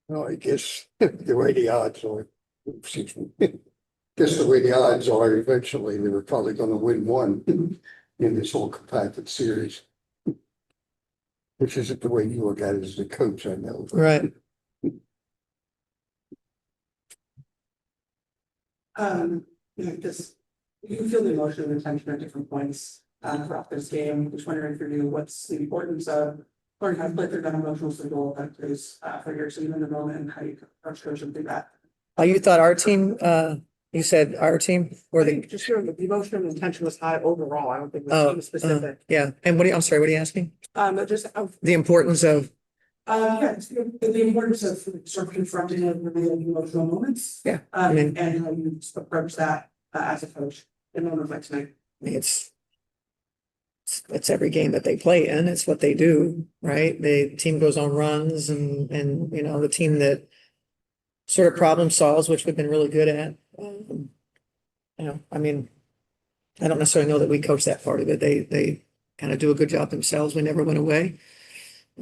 Well, I guess the way the odds are, excuse me, guess the way the odds are, eventually they were probably gonna win one in this whole compacted series. Which isn't the way you look at it as the coach, I know. Right. Just you feel the emotion and tension at different points throughout this game. Just wondering for you, what's the importance of learning how to play through that emotional signal that is for your team in the moment and how you approach coaching through that. You thought our team, you said our team or the, Just sure the emotion and tension was high overall. I don't think it was oh, team specific. yeah. And I'm sorry, what are you asking? But just The importance of, yeah, it's the importance of sort of confronting and revealing emotional moments. yeah, I mean, And how you approach that as a coach in moments like tonight. it's every game that they play in. It's what they do, right? The team goes on runs and, the team that sort of problem solves, which we've been really good at. I mean, I don't necessarily know that we coach that part of it. They kind of do a good job themselves. We never went away.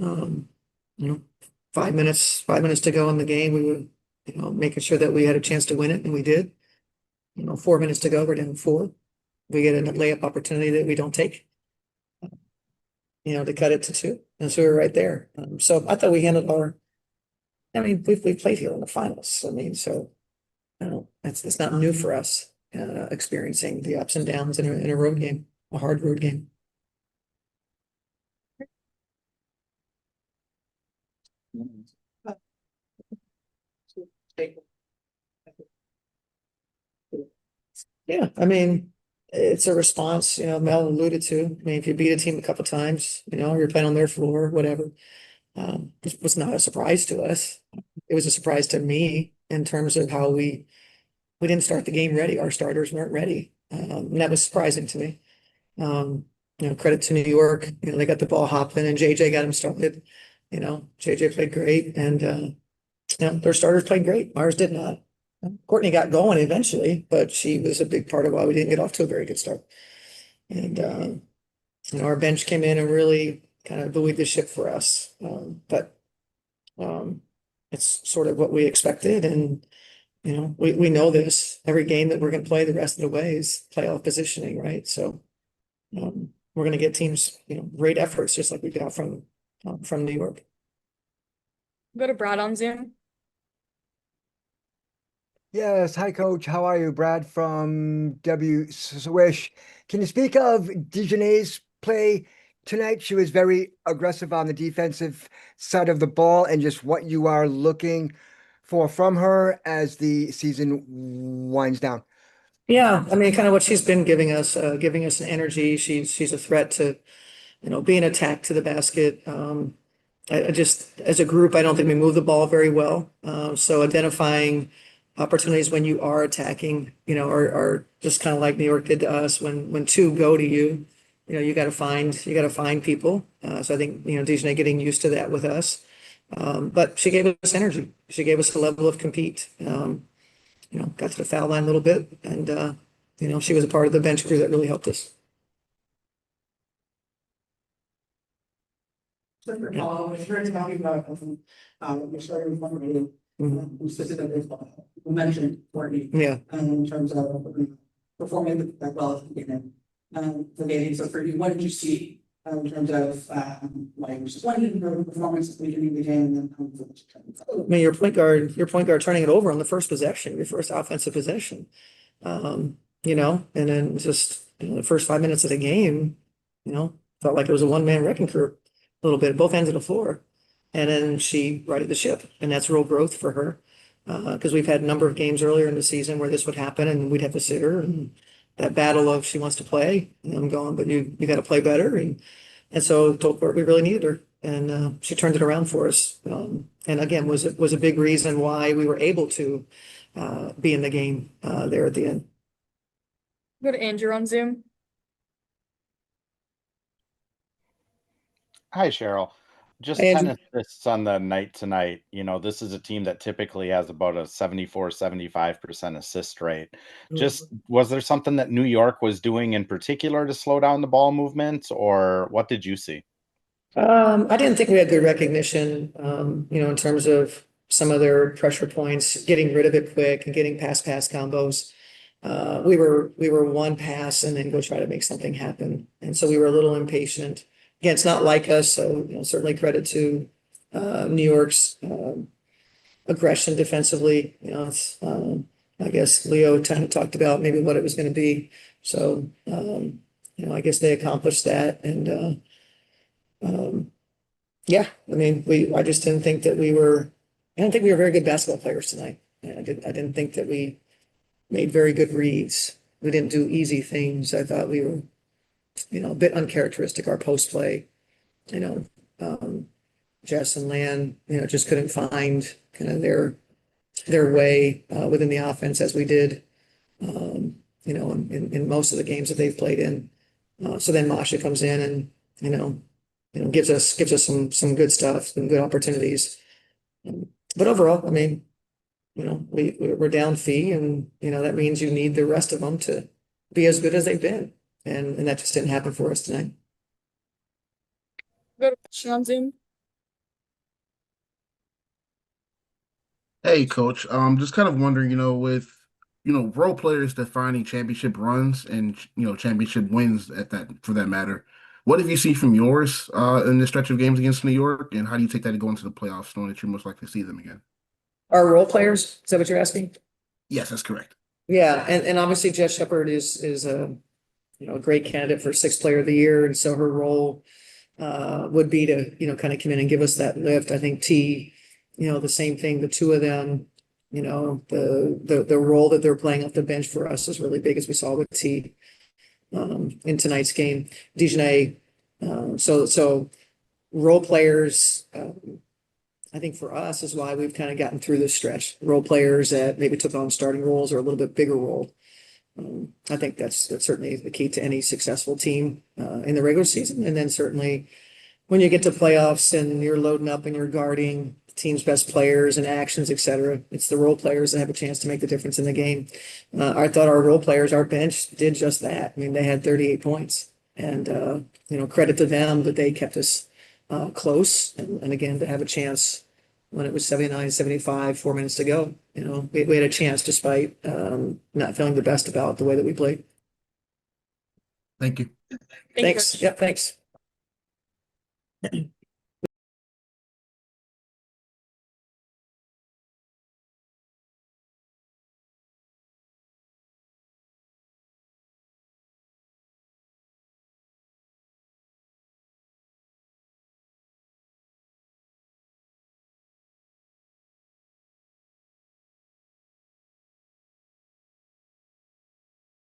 Um, 5 minutes to go in the game, we were, making sure that we had a chance to win it, and we did. 4 minutes to go, we're down 4. We get a layup opportunity that we don't take, to cut it to 2. And so we were right there. So I thought we handled we played here in the finals. I mean, so it's not new for us, experiencing the ups and downs in a road game, a hard road game. Yeah, I mean, it's a response, Mel alluded to. I mean, if you beat a team a couple times, you're playing on their floor, whatever. It was not a surprise to us. It was a surprise to me in terms of how we didn't start the game ready. Our starters weren't ready. And that was surprising to me. Credit to New York, they got the ball hopping and JJ got him started. JJ played great and their starters played great. Ours did not. Courtney got going eventually, but she was a big part of why we didn't get off to a very good start. And our bench came in and really kind of buoyed the ship for us. But it's sort of what we expected. And, we know this. Every game that we're going to play the rest of the way is playoff positioning, right? So we're going to get teams, great efforts, just like we got from New York. Go to Brad on Zoom. Yes, hi coach. How are you? Brad from W Swish. Can you speak of Dejanay's play tonight? She was very aggressive on the defensive side of the ball and just what you are looking for from her as the season winds down. Yeah, I mean, kind of what she's been giving us an energy. She's a threat to, be an attack to the basket. I just, as a group, I don't think we move the ball very well. So identifying opportunities when you are attacking, are just kind of like New York did to us. When 2 go to you, you got to find people. So I think, Dejanay getting used to that with us. But she gave us energy. She gave us a level of compete. Got to the foul line a little bit, and she was a part of the bench crew that really helped us. We're talking about we're starting with one meeting, specifically we mentioned Courtney. Yeah. In terms of performing that well at the beginning. The game. So for you, what did you see in terms of like just one performance at the beginning of the game and then I mean, your point guard turning it over on the first possession, your first offensive possession. And then just the first 5 minutes of the game, felt like it was a one-man wrecking crew a little bit, both ends of the floor. And then she righted the ship, and that's real growth for her. Because we've had a number of games earlier in the season where this would happen and we'd have to sit her and that battle of she wants to play and I'm going, but you got to play better. And so told Court we really needed her, and she turned it around for us. And again, was a big reason why we were able to be in the game there at the end. Go to Andrew on Zoom. Hi, Cheryl. Just Hey, 10 Andrew. assists on the night tonight. This is a team that typically has about a 74-75% assist rate. Just was there something that New York was doing in particular to slow down the ball movement, or what did you see? I didn't think we had good recognition, in terms of some of their pressure points, getting rid of it quick and getting pass combos. We were one pass and then go try to make something happen. And so we were a little impatient. Again, it's not like us, so certainly credit to New York's aggression defensively. It's I guess Leo kind of talked about maybe what it was going to be. So I guess they accomplished that. And yeah, I mean, I just didn't think that I didn't think we were very good basketball players tonight. I didn't think that we made very good reads. We didn't do easy things. I thought we were, a bit uncharacteristic, our post play, you know, Jess and Lan, just couldn't find kind of their way within the offense as we did, in most of the games that they've played in. So then Masha comes in and, gives us some good stuff, some good opportunities. But overall, I mean, we're down fee and, that means you need the rest of them to be as good as they've been. And that just didn't happen for us tonight. Go to question on Zoom. Hey, coach. Just kind of wondering, with role players defining championship runs and championship wins at that for that matter, what have you seen from yours in this stretch of games against New York, and how do you take that to go into the playoffs, knowing that you're most likely to see them again? Our role players, is that what you're asking? Yes, that's correct. Yeah, and obviously Jess Shepard is a great candidate for sixth player of the year, and so her role would be to kind of come in and give us that lift. I think the same thing. The two of them, the role that they're playing off the bench for us is really big, as we saw with T in tonight's game. Dijonay, so role players. I think for us is why we've kind of gotten through this stretch. Role players that maybe took on starting roles or a little bit bigger role. I think that's certainly the key to any successful team in the regular season. And then certainly when you get to playoffs and you're loading up and you're guarding the team's best players and actions, et cetera, it's the role players that have a chance to make the difference in the game. I thought our role players, our bench, did just that. I mean, they had 38 points, and credit to them that they kept us close. And again, to have a chance when it was 79-75, 4 minutes to go, we had a chance despite not feeling the best about the way that we played. Thank you. Thank you, Thanks. Coach. Yep, thanks.